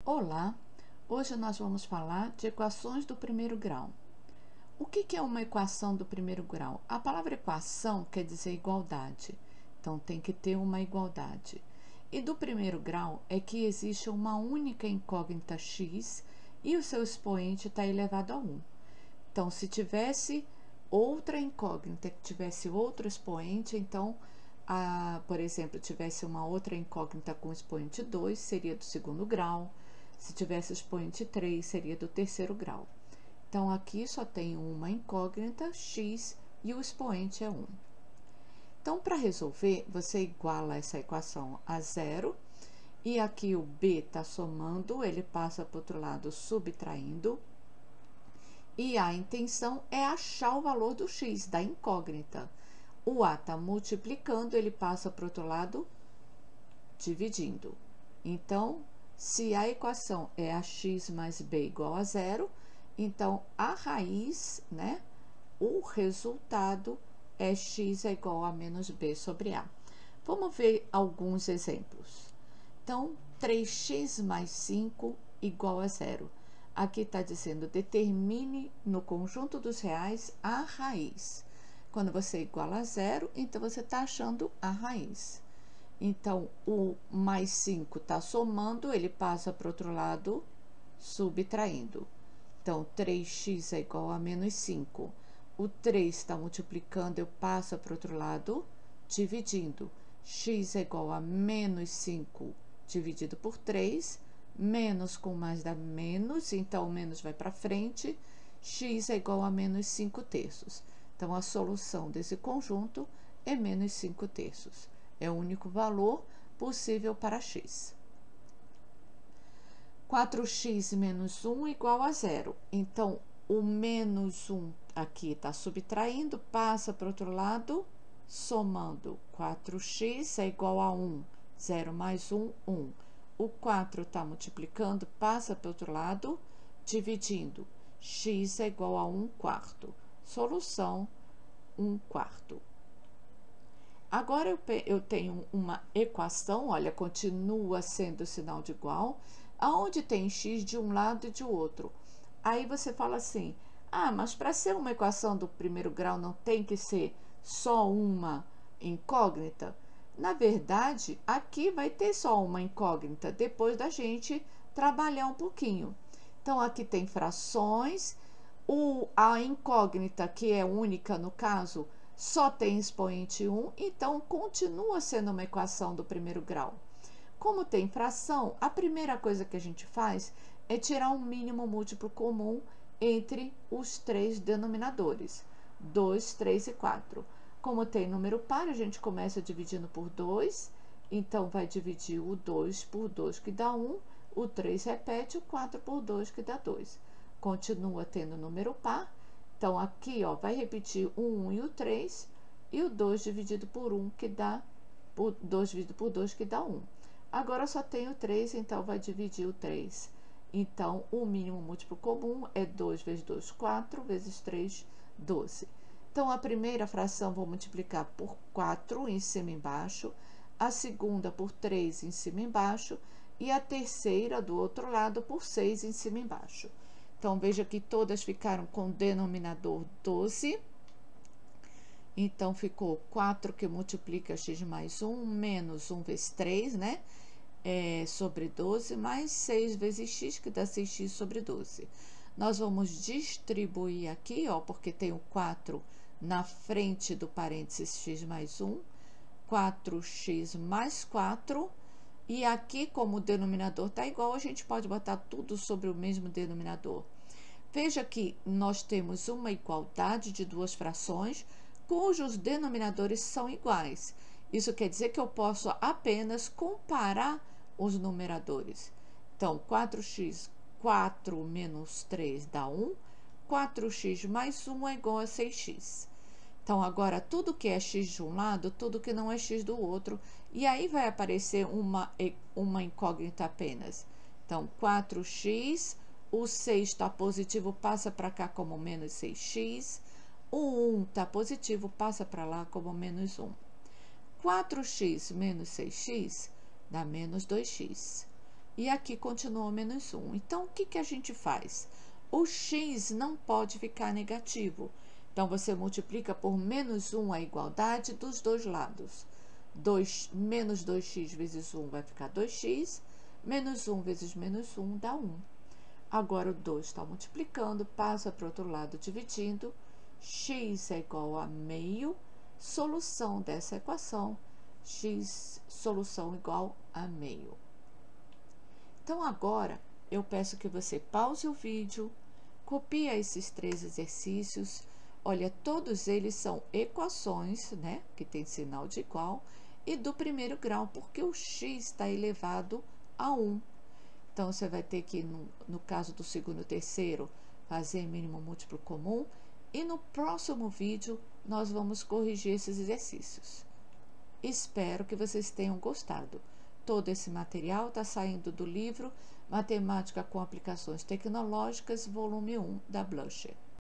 Olá, hoje nós vamos falar de equações do primeiro grau. O que é uma equação do primeiro grau? A palavra equação quer dizer igualdade, então tem que ter uma igualdade. E do primeiro grau é que existe uma única incógnita x e o seu expoente está elevado a 1. Então, se tivesse outra incógnita que tivesse outro expoente, então, por exemplo, tivesse uma outra incógnita com expoente 2, seria do segundo grau. Se tivesse expoente 3, seria do terceiro grau. Então, aqui só tem uma incógnita, x, e o expoente é 1. Então, para resolver, você iguala essa equação a zero, e aqui o b está somando, ele passa para o outro lado subtraindo, e a intenção é achar o valor do x, da incógnita. O a está multiplicando, ele passa para o outro lado dividindo. Então, se a equação é ax mais b igual a zero, então a raiz, né, o resultado é x é igual a menos b sobre a. Vamos ver alguns exemplos. Então, 3x mais 5 igual a zero. Aqui está dizendo, determine no conjunto dos reais a raiz. Quando você iguala a zero, então você está achando a raiz. Então, o mais 5 está somando, ele passa para o outro lado, subtraindo. Então, 3x é igual a menos 5. O 3 está multiplicando, eu passo para o outro lado, dividindo. X é igual a menos 5 dividido por 3, menos com mais dá menos, então o menos vai para frente, x é igual a menos 5 terços. Então, a solução desse conjunto é menos 5 terços. É o único valor possível para x. 4x menos 1 igual a zero. Então, o menos 1 aqui está subtraindo, passa para o outro lado, somando. 4x é igual a 1. 0 mais 1, 1. O 4 está multiplicando, passa para o outro lado, dividindo. X é igual a 1 quarto. Solução, 1 quarto. Agora, eu tenho uma equação, olha, continua sendo sinal de igual, aonde tem x de um lado e de outro. Aí você fala assim, mas para ser uma equação do primeiro grau não tem que ser só uma incógnita? Na verdade, aqui vai ter só uma incógnita, depois da gente trabalhar um pouquinho. Então, aqui tem frações, a incógnita, que é única no caso, só tem expoente 1, então continua sendo uma equação do primeiro grau. Como tem fração, a primeira coisa que a gente faz é tirar um mínimo múltiplo comum entre os três denominadores, 2, 3 e 4. Como tem número par, a gente começa dividindo por 2, então vai dividir o 2 por 2, que dá 1, o 3 repete, o 4 por 2, que dá 2. Continua tendo número par, então aqui ó, vai repetir o 1 e o 3, e o 2 dividido por 1, que dá 2 dividido por 2, que dá 1. Agora só tem o 3, então vai dividir o 3. Então, o mínimo múltiplo comum é 2 vezes 2, 4, vezes 3, 12. Então, a primeira fração vou multiplicar por 4 em cima e embaixo, a segunda por 3 em cima e embaixo, e a terceira, do outro lado, por 6 em cima e embaixo. Então, veja que todas ficaram com denominador 12. Então, ficou 4 que multiplica x mais 1, menos 1 vezes 3, né? Sobre 12, mais 6 vezes x, que dá 6x sobre 12. Nós vamos distribuir aqui, ó, porque tem o 4 na frente do parênteses x mais 1, 4x mais 4, e aqui, como o denominador está igual, a gente pode botar tudo sobre o mesmo denominador. Veja que nós temos uma igualdade de duas frações, cujos denominadores são iguais. Isso quer dizer que eu posso apenas comparar os numeradores. Então, 4x, 4 menos 3 dá 1, 4x mais 1 é igual a 6x. Então, agora, tudo que é x de um lado, tudo que não é x do outro, e aí vai aparecer uma incógnita apenas. Então, 4x, o 6 está positivo, passa para cá como menos 6x, o 1 está positivo, passa para lá como menos 1. 4x menos 6x dá menos 2x. e aqui continua menos 1. Então, o que a gente faz? O x não pode ficar negativo. Então, você multiplica por menos 1 a igualdade dos dois lados. Menos 2x vezes 1 vai ficar 2x, menos 1 vezes menos 1 dá 1. Agora, o 2 está multiplicando, passa para o outro lado dividindo, x é igual a meio, solução dessa equação, x, solução igual a meio. Então, agora, eu peço que você pause o vídeo, copie esses 3 exercícios. Olha, todos eles são equações, né, que tem sinal de igual, e do primeiro grau, porque o x está elevado a 1. Então, você vai ter que, no caso do segundo e terceiro, fazer mínimo múltiplo comum. E no próximo vídeo, nós vamos corrigir esses exercícios. Espero que vocês tenham gostado. Todo esse material está saindo do livro Matemática com Aplicações Tecnológicas, volume 1, da Blusher.